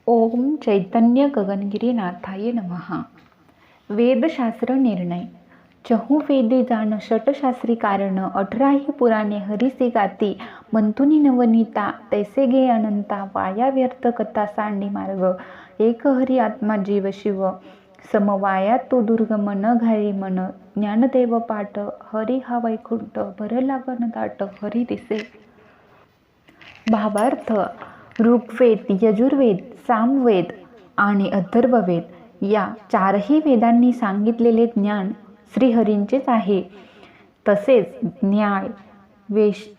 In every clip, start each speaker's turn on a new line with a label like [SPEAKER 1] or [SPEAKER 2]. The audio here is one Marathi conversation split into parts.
[SPEAKER 1] ओम चैतन्य गगनगिरीनाथाय नमः. वेदशास्त्र निर्णय. चहुवेदी जाण षटशास्त्री कारण 18ही पुराणे हरिसे गाती मंतुनी नवनीता तैसे गे अनंता वाया व्यर्थ कथा सांडी मार्ग एक हरी आत्मा जीव शिव समवाया तो दुर्गम न घाई मन ज्ञानदेव पाठ हरी हा वैकुंठ भर लागन दाट हरी दिसे. भावार्थ. ऋग्वेद, यजुर्वेद, सामवेद आणि अथर्ववेद या चारही वेदांनी सांगितलेले ज्ञान श्रीहरींचेच आहे. तसेच न्याय,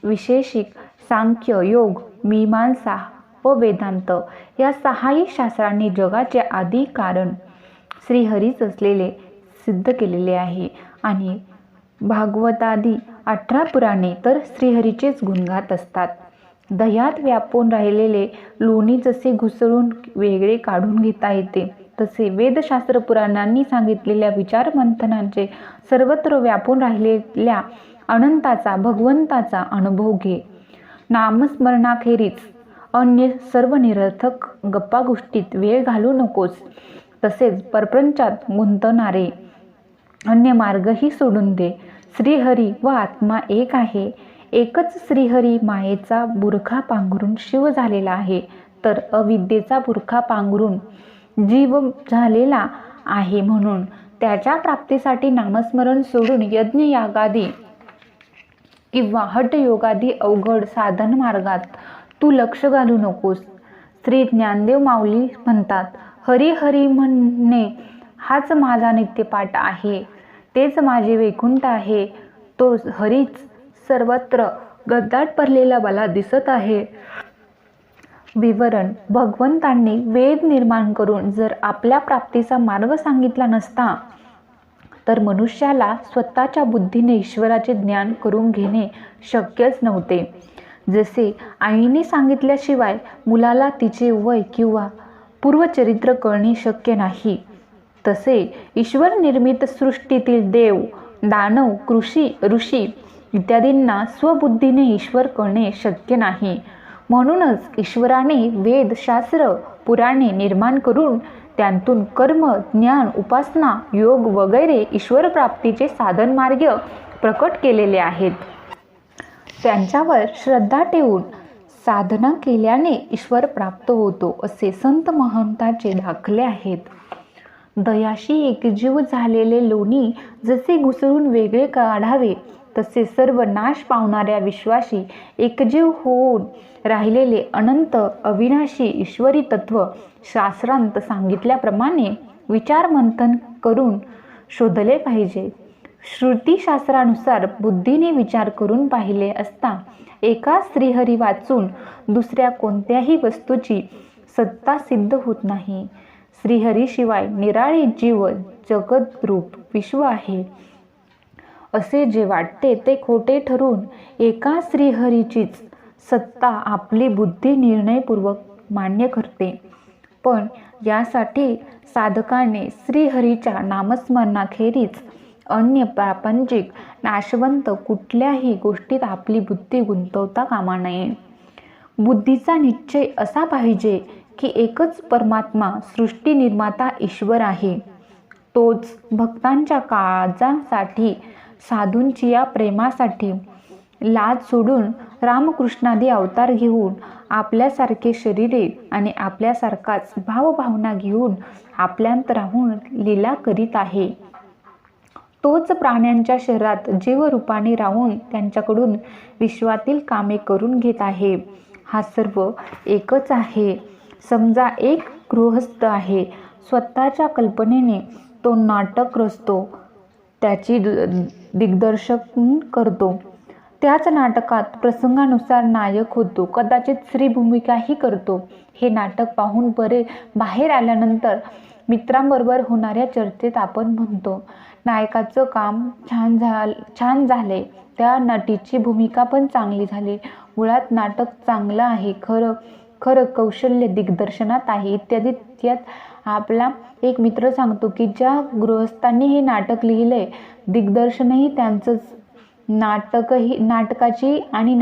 [SPEAKER 1] विशेषिक, सांख्य, योग, मीमांसा व वेदांत या सहाही शास्त्रांनी जगाचे आदी कारण श्रीहरीच असलेले सिद्ध केलेले आहे. आणि भागवतादी 18 पुराणे तर श्रीहरीचेच गुणगात असतात. दह्यात व्यापून राहिलेले लोणी जसे घुसळून वेगळे काढून घेता येते, तसे वेदशास्त्र पुराणांनी सांगितलेल्या विचारमंथनांचे सर्वत्र व्यापून राहिलेल्या अनंताचा, भगवंताचा अनुभव घे. नामस्मरणाखेरीज अन्य सर्व निरर्थक गप्पागोष्टीत वेळ घालू नकोस. तसेच परप्रपंचात गुंतणारे अन्य मार्गही सोडून दे. श्रीहरी व आत्मा एक आहे. एकच श्रीहरी मायेचा बुरखा पांघरून शिव झालेला आहे, तर अविद्येचा बुरखा पांघरून जीव झालेला आहे. म्हणून त्याच्या प्राप्तीसाठी नामस्मरण सोडून यज्ञ यागादी किंवा हठयोगादी अवघड साधन मार्गात तू लक्ष घालू नकोस. श्री ज्ञानदेव माऊली म्हणतात, हरी हरी म्हणणे हाच माझा नित्यपाठ आहे, तेच माझे वैकुंठ आहे. तो हरीच सर्वत्र गद्दाट भरलेला मला दिसत आहे. विवरण. भगवंतांनी वेद निर्माण करून जर आपल्या प्राप्तीचा मार्ग सांगितला नसता तर मनुष्याला स्वतःच्या बुद्धीने ईश्वराचे ज्ञान करून घेणे शक्यच नव्हते. जसे आईने सांगितल्याशिवाय मुलाला तिचे वय किंवा पूर्वचरित्र कळणे शक्य नाही, तसे ईश्वर निर्मित सृष्टीतील देव, दानव, ऋषी इत्यादींना स्वबुद्धीने ईश्वर कळणे शक्य नाही. म्हणूनच ईश्वराने वेद, शास्त्र, पुराणे निर्माण करून त्यांतून कर्म, ज्ञान, उपासना, योग वगैरे ईश्वर प्राप्तीचे साधन मार्ग प्रकट केलेले आहेत. त्यांच्यावर श्रद्धा ठेवून साधना केल्याने ईश्वर प्राप्त होतो, असे संत महंतांचे दाखले आहेत. दह्याशी एकजीव झालेले लोणी जसे घुसळून वेगळे काढावे, तसे सर्व नाश पावणाऱ्या विश्वाशी एकजीव होऊन राहिलेले अनंत अविनाशी ईश्वरी तत्व शास्त्रांत सांगितल्याप्रमाणे विचारमंथन करून शोधले पाहिजे. श्रुतीशास्त्रानुसार बुद्धीने विचार करून पाहिले असता एका श्रीहरी वाचून दुसऱ्या कोणत्याही वस्तूची सत्ता सिद्ध होत नाही. श्रीहरीशिवाय निराळे जीव, जगद्रूप विश्व आहे असे जे वाटते ते खोटे ठरून एका श्रीहरीचीच सत्ता आपली बुद्धी निर्णयपूर्वक मान्य करते. पण यासाठी साधकाने श्रीहरीच्या नामस्मरणाखेरीज अन्य प्रापंचिक नाशवंत कुठल्याही गोष्टीत आपली बुद्धी गुंतवता कामा नये. बुद्धीचा निश्चय असा पाहिजे की एकच परमात्मा सृष्टी निर्माता ईश्वर आहे. तोच भक्तांच्या काळजासाठी, साधूंची या प्रेमासाठी लाज सोडून रामकृष्णादी अवतार घेऊन आपल्यासारखे शरीरे आणि आपल्यासारखाच भावभावना घेऊन आपल्यांत राहून लीला करीत आहे. तोच प्राण्यांच्या शरीरात जीवरूपाने राहून त्यांच्याकडून विश्वातील कामे करून घेत आहे. हा सर्व एकच आहे. समजा एक गृहस्थ आहे. स्वतःच्या तो नाटक रचतो, त्याची दिग्दर्शन करतो. त्याच नाटकात प्रसंगानुसार नायक होतो, कदाचित स्त्री भूमिकाही करतो. हे नाटक पाहून बाहेर आल्यानंतर मित्रांबरोबर होणाऱ्या चर्चेत आपण म्हणतो, नायकाचं काम छान झाले, त्या नटीची भूमिका पण चांगली झाली, मुळात नाटक चांगलं आहे, खरं कौशल्य दिग्दर्शनात आहे इत्यादी. त्यात आपला एक मित्र सांगतो की ज्या गृहस्थांनी हे नाटक लिहिले, दिग्दर्शनही त्यांचंच नाटकाची आणि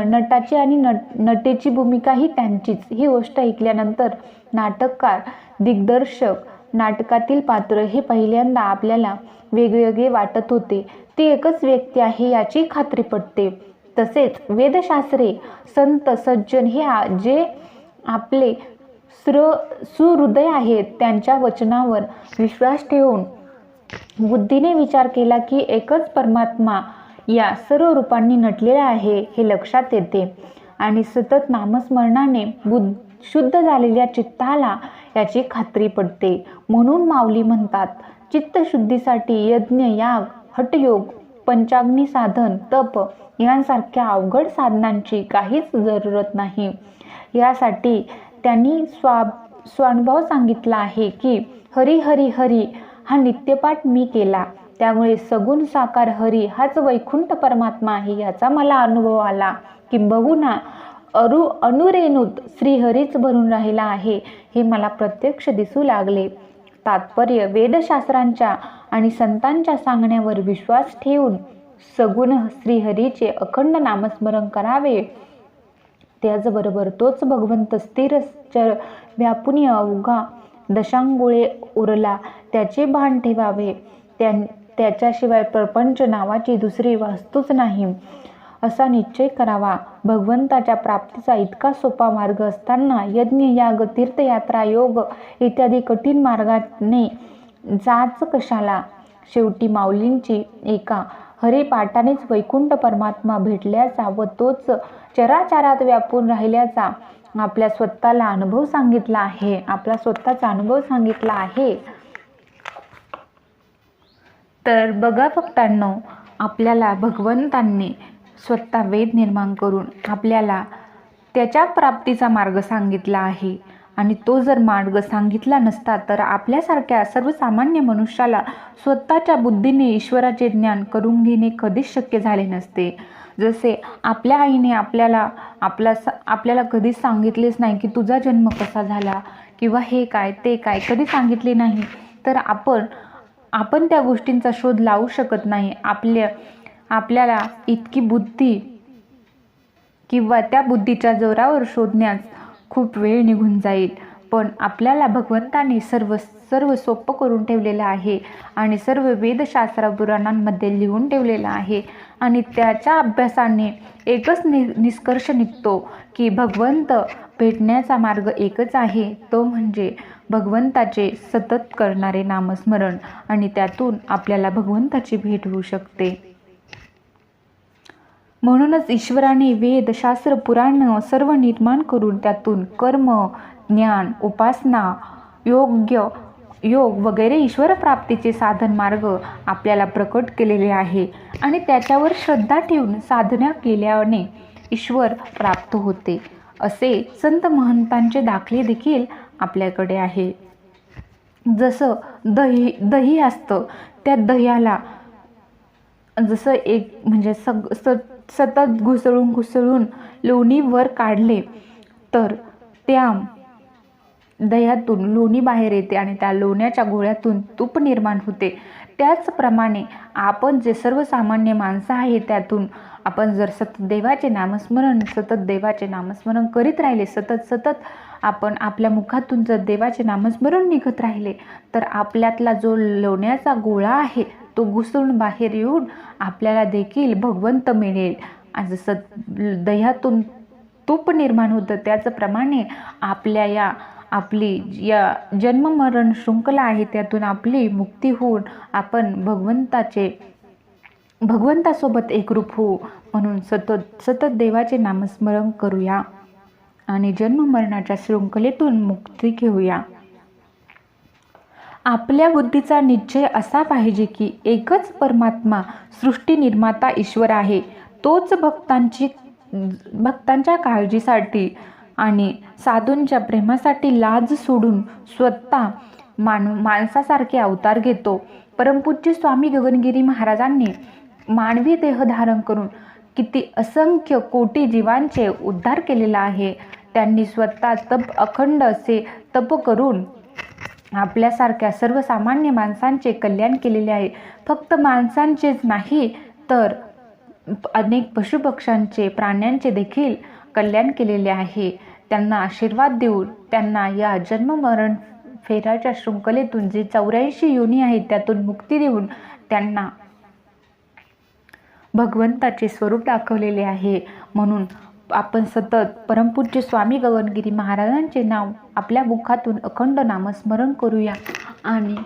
[SPEAKER 1] नटाची आणि नटेची भूमिकाही त्यांचीच. ही गोष्ट ऐकल्यानंतर नाटककार, दिग्दर्शक, नाटकातील पात्र हे पहिल्यांदा आपल्याला वेगवेगळे वाटत होते. ती एकच व्यक्ती आहे याची खात्री पटते. तसेच वेदशास्त्रे, संत, सज्जन हे जे आपले सुहृदय आहेत त्यांच्या वचनावर विश्वास ठेवून बुद्धीने विचार केला की एकच परमात्मा या सर्व रूपांनी नटलेला आहे हे लक्षात येते आणि सतत नामस्मरणाने शुद्ध झालेल्या चित्ताला याची खात्री पडते. म्हणून माऊली म्हणतात, चित्तशुद्धीसाठी यज्ञ, याग, हठयोग, पंचाग्नी साधन, तप यांसारख्या अवघड साधनांची काहीच जरूरत नाही. यासाठी त्यांनी स्वानुभव सांगितला आहे की हरी हरी हरी हा नित्यपाठ मी केला, त्यामुळे सगुण साकार हरी हाच वैकुंठ परमात्मा आहे याचा मला अनुभव आला. किंबहुना अनुरेणूत श्रीहरीच भरून राहिला आहे हे मला प्रत्यक्ष दिसू लागले. तात्पर्य, वेदशास्त्रांच्या आणि संतांच्या सांगण्यावर विश्वास ठेवून सगुण श्रीहरीचे अखंड नामस्मरण करावे. त्याचबरोबर तोच भगवंत स्थिर व्यापुनी अवघा दशांगुळे उरला त्याचे भान ठेवावे. त्याच्याशिवाय प्रपंच नावाची दुसरी वस्तूच नाही असा निश्चय करावा. भगवंताच्या प्राप्तीचा इतका सोपा मार्ग असताना यज्ञ, याग, तीर्थयात्रा, योग इत्यादी कठीण मार्गाने जाच कशाला? शेवटी माऊलींची एका हरिपाठानेच वैकुंठ परमात्मा भेटल्याचा व तोच चराचरात व्यापून राहिल्याचा आपल्या स्वतःचा अनुभव सांगितला आहे. तर बघा भक्तांनो, आपल्याला भगवंतांनी स्वतः वेद निर्माण करून आपल्याला त्याच्या प्राप्तीचा मार्ग सांगितला आहे आणि तो जर मार्ग सांगितला नसता तर आपल्यासारख्या सर्वसामान्य मनुष्याला स्वतःच्या बुद्धीने ईश्वराचे ज्ञान करून घेणे कधीच शक्य झाले नसते. जसे आपल्या आईने आपल्याला कधीच सांगितलेच नाही की तुझा जन्म कसा झाला किंवा हे काय ते काय, कधी सांगितले नाही, तर आपण त्या गोष्टींचा शोध लावू शकत नाही. आपल्याला इतकी बुद्धी किंवा त्या बुद्धीच्या जोरावर शोधण्यास खूप वेळ निघून जाईल. पण आपल्याला भगवंताने सर्व सोपं करून ठेवलेलं आहे आणि सर्व वेदशास्त्र पुराणांमध्ये लिहून ठेवलेलं आहे आणि त्याच्या अभ्यासाने एकच निष्कर्ष निघतो की भगवंत भेटण्याचा मार्ग एकच आहे, तो म्हणजे भगवंताचे सतत करणारे नामस्मरण आणि त्यातून आपल्याला भगवंताची भेट होऊ शकते. म्हणूनच ईश्वराने वेद, शास्त्र, पुराण सर्व निर्माण करून त्यातून कर्म, ज्ञान, उपासना, योग वगैरे ईश्वर प्राप्तीचे साधन मार्ग आपल्याला प्रकट केलेले आहे आणि त्याच्यावर श्रद्धा ठेवून साधना केल्याने ईश्वर प्राप्त होते. असे संत महंतांचे दाखले देखील आपल्याकडे आहे. जसं दही असतं, त्या दह्याला जसं एक म्हणजे सतत घुसळून लोणी वर काढले तर त्या दह्यातून लोणी बाहेर येते आणि त्या लोण्याच्या गोळ्यातून तूप निर्माण होते. त्याचप्रमाणे आपण जे सर्वसामान्य माणसं आहे त्यातून आपण जर सतत देवाचे नामस्मरण करीत राहिले, सतत आपण आपल्या मुखातून जर देवाचे नामस्मरण निघत राहिले तर आपल्यातला जो लोण्याचा गोळा आहे तो घुसळून बाहेर येऊन आपल्याला देखील भगवंत मिळेल. जसं दह्यातून तूप निर्माण होतं त्याचप्रमाणे आपली या जन्ममरण शृंखला आहे त्यातून आपली मुक्ती होऊन आपण भगवंतासोबत एकरूप होऊ. म्हणून सतत देवाचे नामस्मरण करूया आणि जन्ममरणाच्या शृंखलेतून मुक्ती घेऊया. आपल्या बुद्धीचा निश्चय असा पाहिजे की एकच परमात्मा सृष्टी निर्माता ईश्वर आहे. तोच भक्तांच्या काळजीसाठी आणि साधूंच्या प्रेमासाठी लाज सोडून स्वतः माणसासारखे अवतार घेतो. परमपूज्य स्वामी गगनगिरी महाराजांनी मानवी देह धारण करून किती असंख्य कोटी जीवांचे उद्धार केलेला आहे. त्यांनी स्वतः अखंड असे तप करून आपल्यासारख्या सर्वसामान्य माणसांचे कल्याण केलेले आहे. फक्त माणसांचेच नाही तर अनेक पशुपक्ष्यांचे प्राण्यांचे देखील कल्याण केलेले आहे. त्यांना आशीर्वाद देऊन त्यांना या जन्ममरण फेऱ्याच्या शृंखलेतून जे 84 योनी आहेत त्यातून मुक्ती देऊन त्यांना भगवंताचे स्वरूप दाखवलेले आहे. म्हणून आपण सतत परमपूज्य स्वामी गगनगिरी महाराजांचे नाव आपल्या मुखातून अखंड नामस्मरण करूया आणि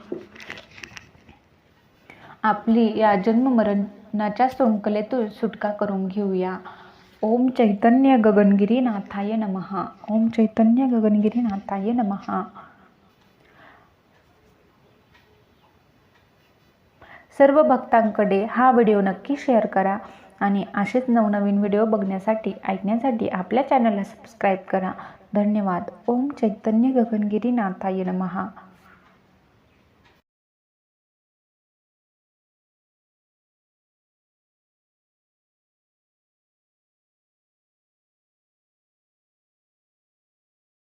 [SPEAKER 1] आपली या जन्ममरणाच्या शृंखलेतून सुटका करून घेऊया. ओम चैतन्य गगनगिरी नाथाय नमः. ओम चैतन्य गगनगिरी नाथाय नमः. सर्व भक्तांकडे हा व्हिडिओ नक्की शेअर करा आणि असेच नवनवीन व्हिडिओ बघण्यासाठी ऐकण्यासाठी आपल्या चॅनलला सबस्क्राईब करा. धन्यवाद. ओम चैतन्य गगनगिरी नाथाय नमः.